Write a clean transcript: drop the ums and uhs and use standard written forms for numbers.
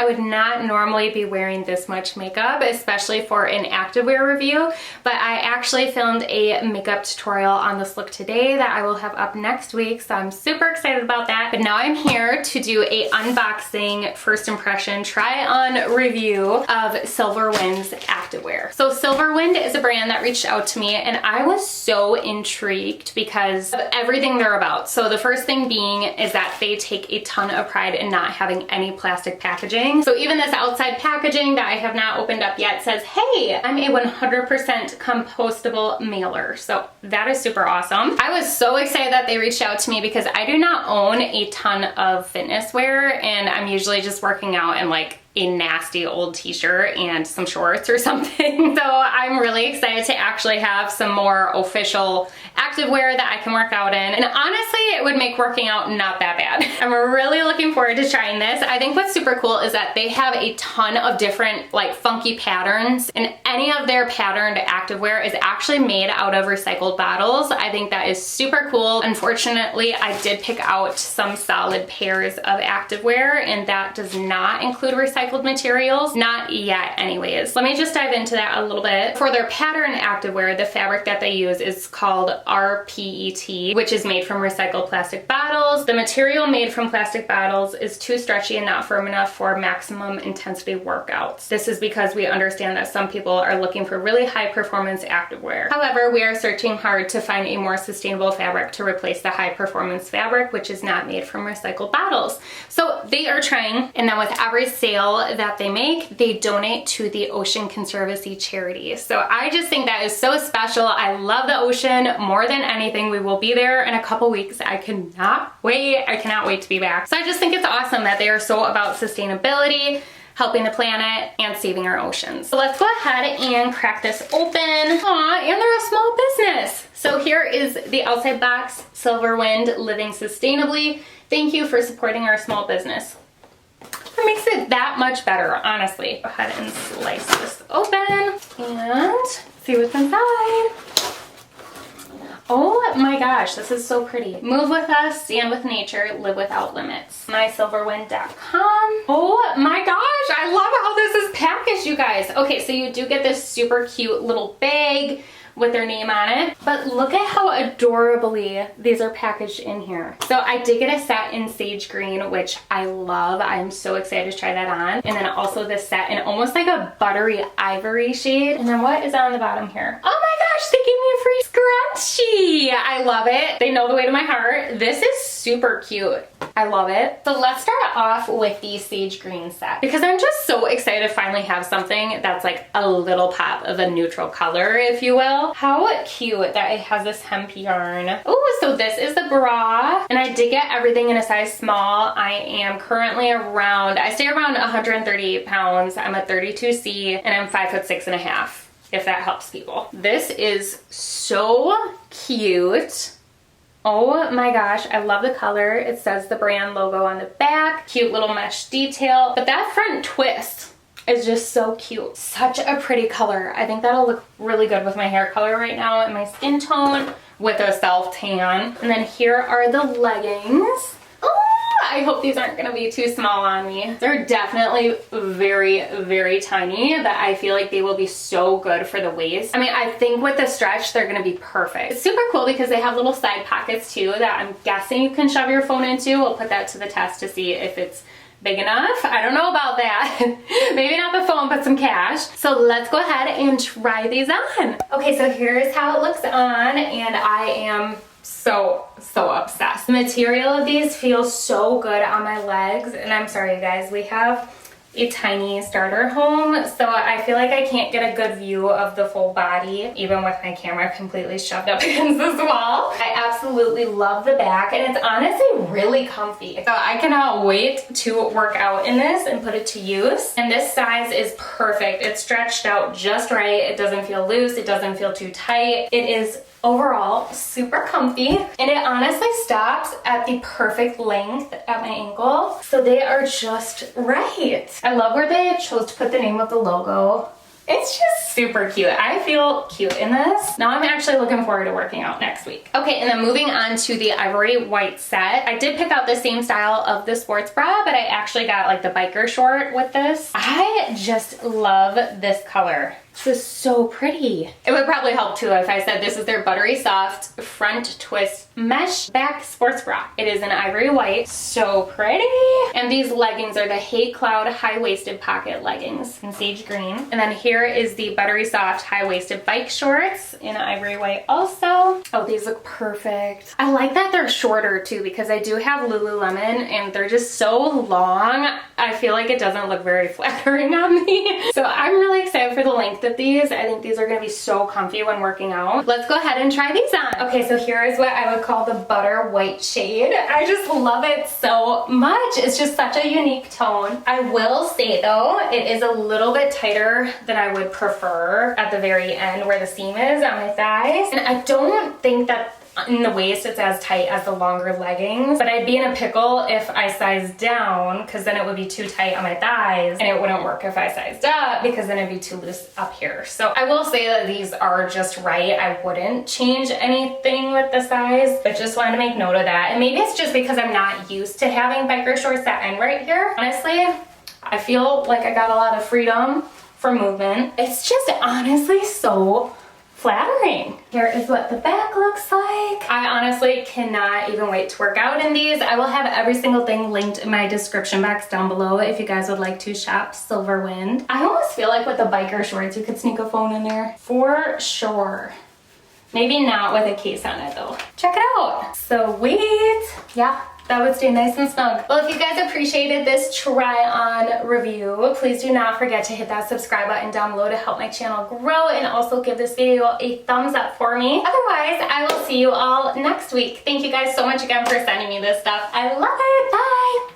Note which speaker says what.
Speaker 1: I would not normally be wearing this much makeup, especially for an activewear review, but I actually filmed a makeup tutorial on this look today that I will have up next week, so I'm super excited about that. But now I'm here to do a unboxing, first impression, try on review of SILVERWIND's activewear. So SILVERWIND is a brand that reached out to me, and I was so intrigued because of everything they're about. So the first thing being is that they take a ton of pride in not having any plastic packaging. So even this outside packaging that I have not opened up yet says, hey, I'm a 100% compostable mailer. So that is super awesome. I was so excited that they reached out to me because I do not own a ton of fitness wear, and I'm usually just working out in like a nasty old t-shirt and some shorts or something. So I'm really excited to actually have some more official activewear that I can work out in. And honestly, it would make working out not that bad. I'm really looking forward to trying this. I think what's super cool is that they have a ton of different like funky patterns, and any of their patterned activewear is actually made out of recycled bottles. I think that is super cool. Unfortunately, I did pick out some solid pairs of activewear, and that does not include recycled materials. Not yet anyways. Let me just dive into that a little bit. For their pattern activewear, the fabric that they use is called rPET, which is made from recycled plastic bottles. The material made from plastic bottles is too stretchy and not firm enough for maximum intensity workouts. This is because we understand that some people are looking for really high performance activewear. However, we are searching hard to find a more sustainable fabric to replace the high performance fabric, which is not made from recycled bottles. So they are trying, and then with every sale that they make, they donate to the Ocean Conservancy charity. So I just think that is so special. I love the ocean more than anything. We will be there in a couple weeks. I cannot wait. I cannot wait to be back. So I just think it's awesome that they are so about sustainability, helping the planet, and saving our oceans. So let's go ahead and crack this open. Aw, and they're a small business. So here is the outside box, SILVERWIND, living sustainably. Thank you for supporting our small business. It makes it that much better, honestly. Go ahead and slice this open and see what's inside. Oh my gosh, this is so pretty. Move with us, stand with nature, live without limits. MySilverwind.com. Oh my gosh, I love how this is packaged, you guys. Okay, so you do get this super cute little bag with their name on it, but look at how adorably these are packaged in here. So I did get a set in sage green, which I love. I'm so excited to try that on. And then also this set in almost like a buttery ivory shade. And then what is on the bottom here? Oh my gosh, they gave me a free scrunchie. I love it. They know the way to my heart. This is super cute. I love it. So let's start off with the sage green set because I'm just so excited to finally have something that's like a little pop of a neutral color, if you will. How cute that it has this hemp yarn. Oh, so this is the bra, and I did get everything in a size small. I am currently around, I stay around 138 pounds. I'm a 32C, and I'm 5'6.5", if that helps people. This is so cute. Oh my gosh, I love the color. It says the brand logo on the back. Cute little mesh detail, but that front twist is just so cute. Such a pretty color. I think that'll look really good with my hair color right now and my skin tone with a self tan. And then here are the leggings. Oh, I hope these aren't gonna be too small on me. They're definitely very, very tiny, but I feel like they will be so good for the waist. I mean, I think with the stretch, they're gonna be perfect. It's super cool because they have little side pockets too that I'm guessing you can shove your phone into. We'll put that to the test to see if it's big enough. I don't know about that. Maybe not the phone, but some cash. So let's go ahead and try these on. Okay, so here's how it looks on, and I am so obsessed. The material of these feels so good on my legs, and I'm sorry you guys, we have a tiny starter home, so I feel like I can't get a good view of the full body, even with my camera completely shoved up against this wall. I absolutely love the back, and it's honestly really comfy. So I cannot wait to work out in this and put it to use. And this size is perfect. It's stretched out just right. It doesn't feel loose. It doesn't feel too tight. It is overall super comfy, and it honestly stops at the perfect length at my ankle, so they are just right. I love where they chose to put the name of the logo. It's just super cute. I feel cute in this. Now I'm actually looking forward to working out next week. Okay, and then moving on to the Ivory White set. I did pick out the same style of the sports bra, but I actually got like the biker short with this. I just love this color. This is so pretty. It would probably help too if I said this is their ButterySoft front twist mesh back sports bra. It is an ivory white, so pretty. And these leggings are the Hay Cloud high-waisted pocket leggings in sage green. And then here is the ButterySoft high-waisted bike shorts in ivory white also. Oh, these look perfect. I like that they're shorter too because I do have Lululemon and they're just so long. I feel like it doesn't look very flattering on me. So I'm really excited for the length of these. I think these are gonna be so comfy when working out. Let's go ahead and try these on. Okay, so here is what I would call the butter white shade. I just love it so much. It's just such a unique tone. I will say though, it is a little bit tighter than I would prefer at the very end where the seam is on my thighs. And I don't think that in the waist it's as tight as the longer leggings, but I'd be in a pickle if I sized down because then it would be too tight on my thighs, and it wouldn't work if I sized up because then it'd be too loose up here. So I will say that these are just right. I wouldn't change anything with the size, but just wanted to make note of that. And maybe it's just because I'm not used to having biker shorts that end right here. Honestly, I feel like I got a lot of freedom for movement. It's just honestly so flattering. Here is what the back looks like. I honestly cannot even wait to work out in these. I will have every single thing linked in my description box down below if you guys would like to shop SILVERWIND. I almost feel like with the biker shorts you could sneak a phone in there for sure. Maybe not with a case on it though. Check it out. Sweet. Yeah. That would stay nice and snug. Well, if you guys appreciated this try-on review, please do not forget to hit that subscribe button down below to help my channel grow, and also give this video a thumbs up for me. Otherwise, I will see you all next week. Thank you guys so much again for sending me this stuff. I love it. Bye!